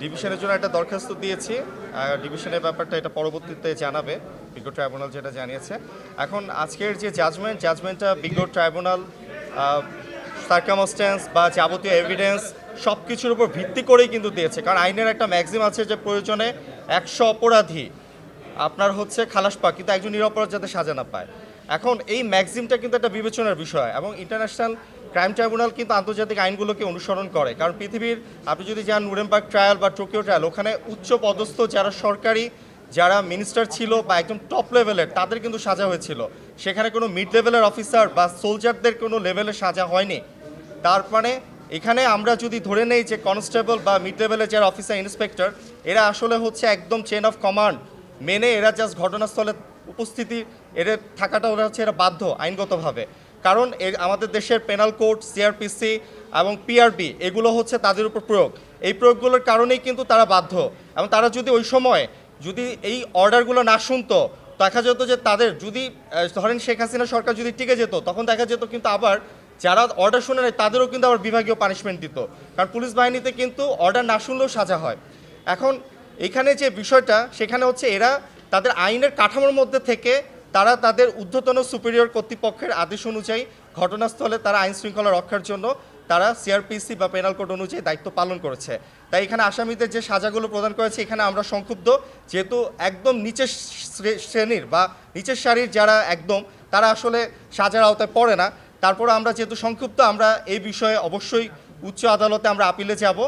ডিভিশনের জন্য একটা দরখাস্ত দিয়েছি। ডিভিশনের ব্যাপারটা এটা পরবর্তীতে জানাবে, বিজ্ঞ ট্রাইব্যুনাল যেটা জানিয়েছে। এখন আজকের যে জাজমেন্টটা বিজ্ঞ ট্রাইব্যুনাল সার্কামস্ট্যান্স বা যাবতীয় এভিডেন্স সব কিছুর উপর ভিত্তি করেই কিন্তু দিয়েছে। কারণ আইনের একটা ম্যাক্সিম আছে যে প্রয়োজনে 100 অপরাধী আপনার হচ্ছে খালাস পাক, কিন্তু একজন নিরপরাধ যাতে সাজা না পায়। এখন এই ম্যাক্সিমটা কিন্তু একটা বিবেচনার বিষয়, এবং ইন্টারন্যাশনাল ক্রাইম ট্রাইব্যুনাল কিন্তু আন্তর্জাতিক আইনগুলোকে অনুসরণ করে। কারণ পৃথিবীর আপনি যদি যান নুরেমবার্গ ট্রায়াল বা টোকিও ট্রায়াল, ওখানে উচ্চ পদস্থ যারা সরকারি যারা মিনিস্টার ছিল বা একদম টপ লেভেলের তাদের কিন্তু সাজা হয়েছিল। সেখানে কোনো মিড লেভেলের অফিসার বা সোলজারদের কোনো লেভেলের সাজা হয়নি। তার মানে এখানে আমরা যদি ধরে নেই যে কনস্টেবল বা মিড লেভেলের যারা অফিসার ইন্সপেক্টর, এরা আসলে হচ্ছে একদম চেন অফ কমান্ড মেনে এরা জাস্ট ঘটনাস্থলে উপস্থিতি এদের থাকাটা ওরা হচ্ছে এরা বাধ্য আইনগতভাবে। কারণ আমাদের দেশের পেনাল কোড, সিআরপিসি এবং পিআরবি এগুলো হচ্ছে তাদের উপর প্রয়োগ। এই প্রয়োগগুলোর কারণেই কিন্তু তারা বাধ্য। এবং তারা যদি ওই সময় যদি এই অর্ডারগুলো না শুনতো, দেখা যেত যে তাদের যদি ধরেন শেখ হাসিনা সরকার যদি টিকে যেত, তখন দেখা যেত কিন্তু আবার যারা অর্ডার শুনে নেয় তাদেরও কিন্তু আবার বিভাগীয় পানিশমেন্ট দিত। কারণ পুলিশ বাহিনীতে কিন্তু অর্ডার না শুনলেও সাজা হয়। এখন এখানে যে বিষয়টা সেখানে হচ্ছে এরা তাদের আইনের কাঠামোর মধ্যে থেকে তারা তাদের ঊর্ধ্বতন সুপিরিয়র কর্তৃপক্ষের আদেশ অনুযায়ী ঘটনাস্থলে তারা আইন শৃঙ্খলা রক্ষার জন্য তারা সিআরপিসি বা পেনাল কোড অনুযায়ী দায়িত্ব পালন করেছে। তাই এখানে আসামিদের যে সাজাগুলো প্রদান করেছে এখানে আমরা সংক্ষুব্ধ, যেহেতু একদম নিচের শ্রেণীর বা নিচের সারির যারা একদম তারা আসলে সাজার আওতায় পড়ে না। তারপরে আমরা যেহেতু সংক্ষুব্ধ, আমরা এই বিষয়ে অবশ্যই উচ্চ আদালতে আমরা আপিলে যাব।